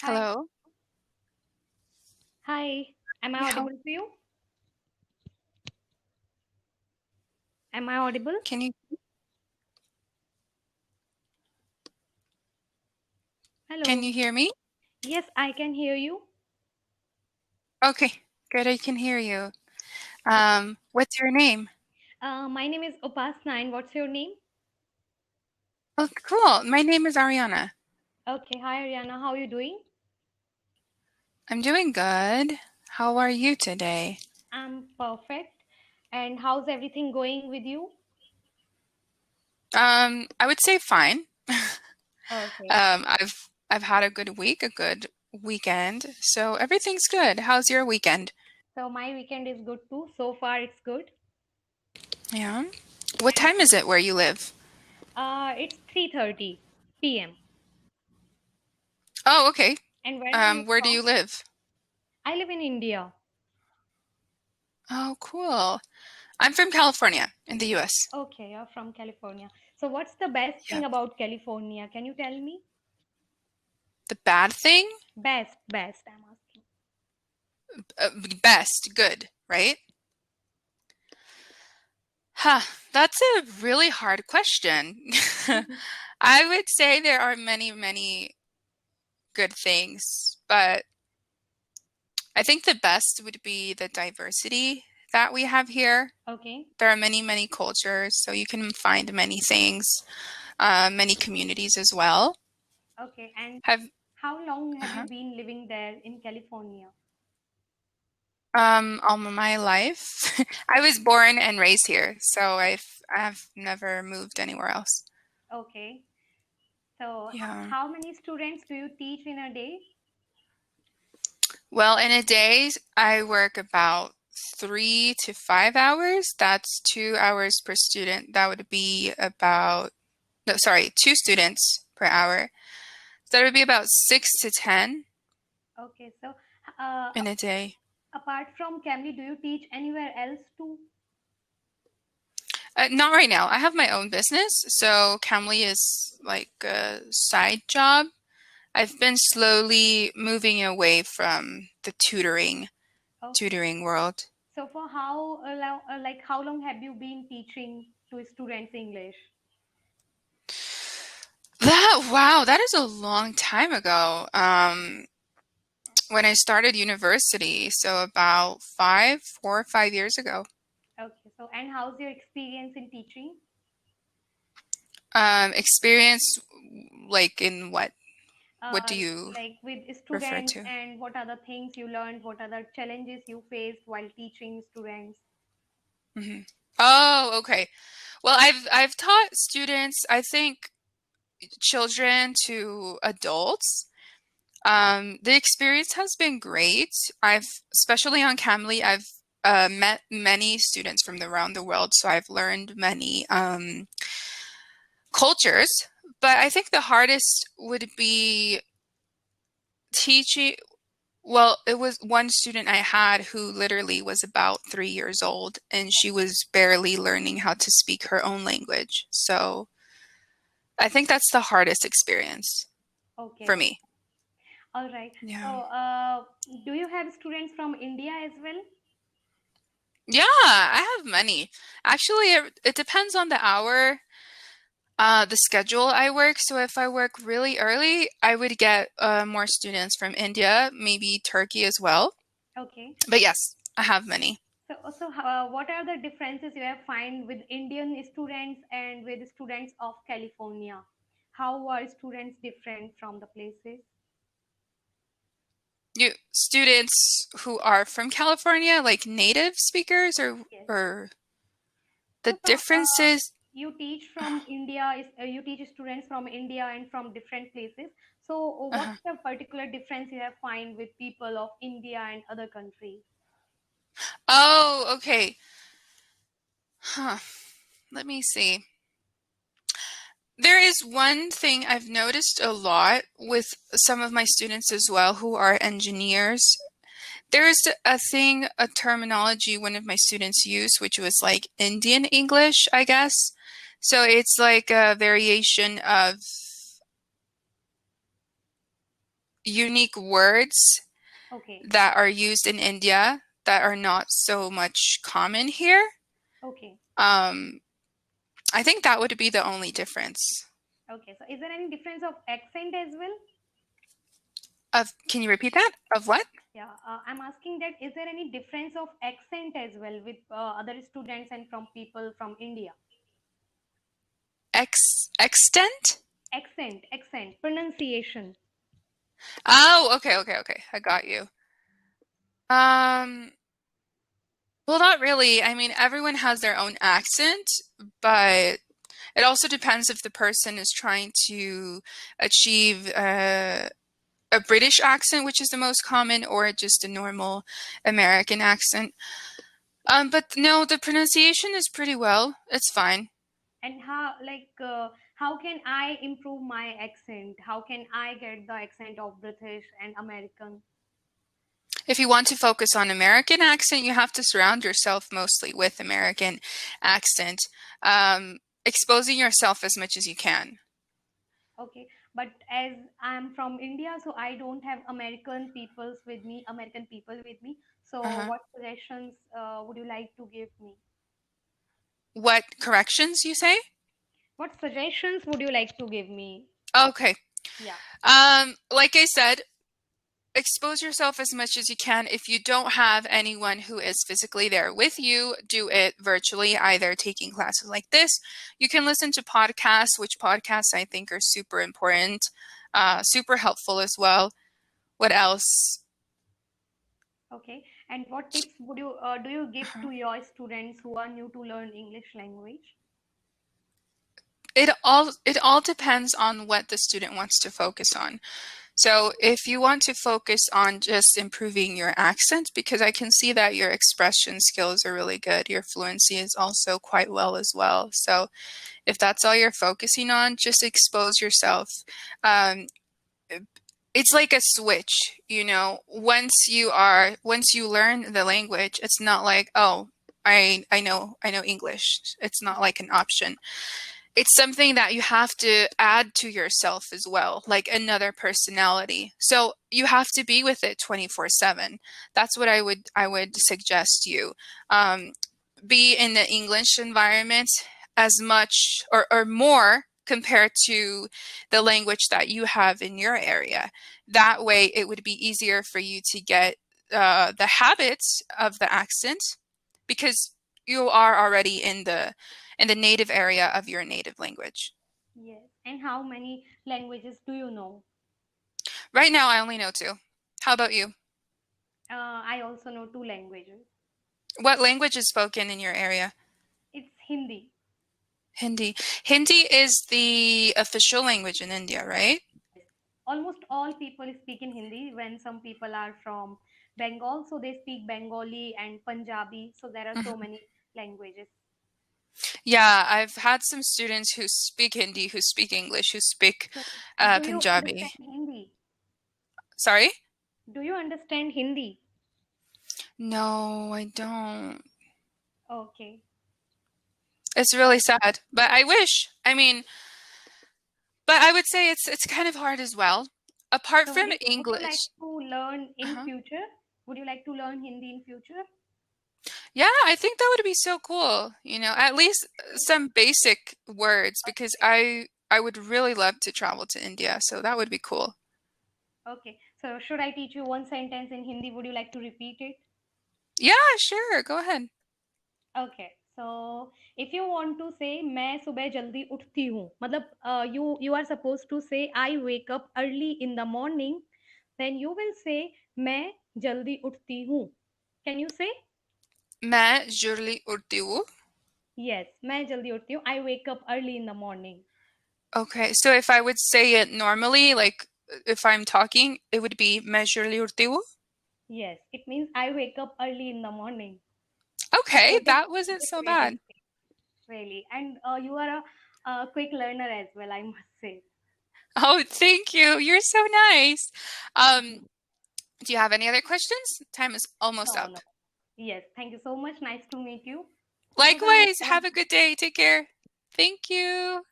Hi. Hello. Hi. Am I How audible to you? Am I audible? can you can Hello. you hear me? Yes, I can hear you. Okay, good. I can hear you. Okay. What's your name? My name is Upasana, and what's your name? Oh, cool. My name is Ariana. Okay. Hi, Ariana. How are you doing? I'm doing good. How are you today? I'm perfect. And how's everything going with you? I would say fine. Okay. I've had a good week, a good weekend, so everything's good. How's your weekend? So my weekend is good too. So far, it's good. Yeah. What time is it where you live? It's 3:30 p.m. Oh, okay. And where are you Where do from? you live? I live in India. Oh, cool. I'm from California in the US. Okay, you're from California. So what's the best thing Yep. about California? Can you tell me? The bad thing? Best, I'm asking. Uh, Best, good, right? Huh, that's a really hard question. I would say there are many, many good things, but I think the best would be the diversity that we have here. Okay. There are many, many cultures, so you can find many things, many communities as well. Okay. And Have how long have you uh been living there in California? all my life. I was born and raised here, so I've never moved anywhere else. Okay. So Yeah. how many students do you teach in a day? Well, in a day, I work about 3 to 5 hours. That's 2 hours per student. That would be about, no, sorry, two students per hour. So that would be about 6 to 10 Okay. So uh, in a day. apart from Cambly, do you teach anywhere else too? Not right now. I have my own business, so Cambly is like a side job. I've been slowly moving away from the Okay. tutoring world. So for how long, like how long have you been teaching to students English? Wow, that is a long time ago. When I started university, so about 4 or 5 years ago. Okay. So and how's your experience in teaching? Experience like in what? What do uh, you like with refer students, to? and what are the things you learned, what are the challenges you faced while teaching students? Hmm. Oh, okay. Well, I've taught students, I think children to adults. The experience has been great. Especially on Cambly, I've met many students from around the world, so I've learned many cultures. But I think the hardest would be teaching. Well, it was one student I had who literally was about 3 years old and she was barely learning how to speak her own language. So I think that's the hardest experience for Okay, me. all right. So Yeah. do you have students from India as well? Yeah, I have many. Actually, it depends on the hour, the schedule I work. So if I work really early, I would get more students from India, maybe Turkey as well. Okay. But yes, I have many. So what are the differences you have find with Indian students and with students of California? How are students different from the places? You students who are from California, like native speakers, Yes. or the So differences. you teach from India, you teach students from India and from different places. So Uh-huh. what's the particular difference you have find with people of India and other countries? Oh, okay. Huh. Let me see. There is one thing I've noticed a lot with some of my students as well who are engineers. There's a thing, a terminology one of my students used, which was like Indian English, I guess. So it's like a variation of, unique words Okay. that are used in India that are not so much common here. Okay. Um, I think that would be the only difference. Okay. So is there any difference of accent as well? Can you repeat that? Of what? Yeah, I'm asking that is there any difference of accent as well with other students and from people from India? Extent? Accent, pronunciation. Oh, okay. I got you. Um, well, not really. I mean, everyone has their own accent, but it also depends if the person is trying to achieve a British accent, which is the most common, or just a normal American accent. But no, the pronunciation is pretty well. It's fine. And how can I improve my accent? How can I get the accent of British and American? If you want to focus on American accent, you have to surround yourself mostly with American accent, exposing yourself as much as you can. Okay, but as I'm from India, so I don't have American people with me. So Uh-huh. what suggestions would you like to give me? What corrections you say? What suggestions would you like to give me? Okay. Yeah. Like I said, expose yourself as much as you can. If you don't have anyone who is physically there with you, do it virtually, either taking classes like this. You can listen to podcasts, which podcasts I think are super important, super helpful as well. What else? Okay. And what tips would you do you give to your students who are new to learn English language? It all depends on what the student wants to focus on. So if you want to focus on just improving your accent, because I can see that your expression skills are really good, your fluency is also quite well as well. So if that's all you're focusing on, just expose yourself. Um, it's like a switch, you know. Once you learn the language, it's not like, oh, I know English. It's not like an option. It's something that you have to add to yourself as well, like another personality. So you have to be with it 24/7. That's what I would suggest you. Um, be in the English environment as much or more compared to the language that you have in your area. That way, it would be easier for you to get the habits of the accent because you are already in the native area of your native language. Yes. And how many languages do you know? Right now, I only know two. How about you? I also know two languages. What language is spoken in your area? It's Hindi. Hindi. Hindi is the official language in India, right? Yes. Almost all people speak in Hindi. When some people are from Bengal, so they speak Bengali and Punjabi. So there are so Mhm. many languages. Yeah, I've had some students who speak Hindi, who speak English, who speak So do you Punjabi. understand Hindi? Sorry? Do you understand Hindi? No, I don't. Okay. It's really sad, but I wish. I mean, but I would say it's kind of hard as well. Apart So from would you like English. to learn in Uh-huh. future? Would you like to learn Hindi in future? Yeah, I think that would be so cool. You know, at least some basic words because I would really love to travel to India, so that would be cool. Okay. So should I teach you one sentence in Hindi? Would you like to repeat it? Yeah, sure. Go ahead. Okay. So if you want to say मैं सुबह जल्दी उठती हूँ मतलब you are supposed to say I wake up early in the morning, then you will say मैं जल्दी उठती हूँ. Can you say? मैं जल्दी उठती हूँ. Yes, मैं जल्दी उठती हूँ. I wake up early in the morning. Okay, so if I would say it normally, like if I'm talking, it would be मैं जल्दी उठती हूँ. Yes, it means I wake up early in the morning. Okay, So this that is a wasn't good so way to bad. say, really. And you are a quick learner as well, I must say. Oh, thank you. You're so nice. Um, do you have any other questions? Time is almost No, up. no. Yes, thank you so much. Nice to meet you. Have a good day. Likewise, Bye. have a good day. Take care. Thank you.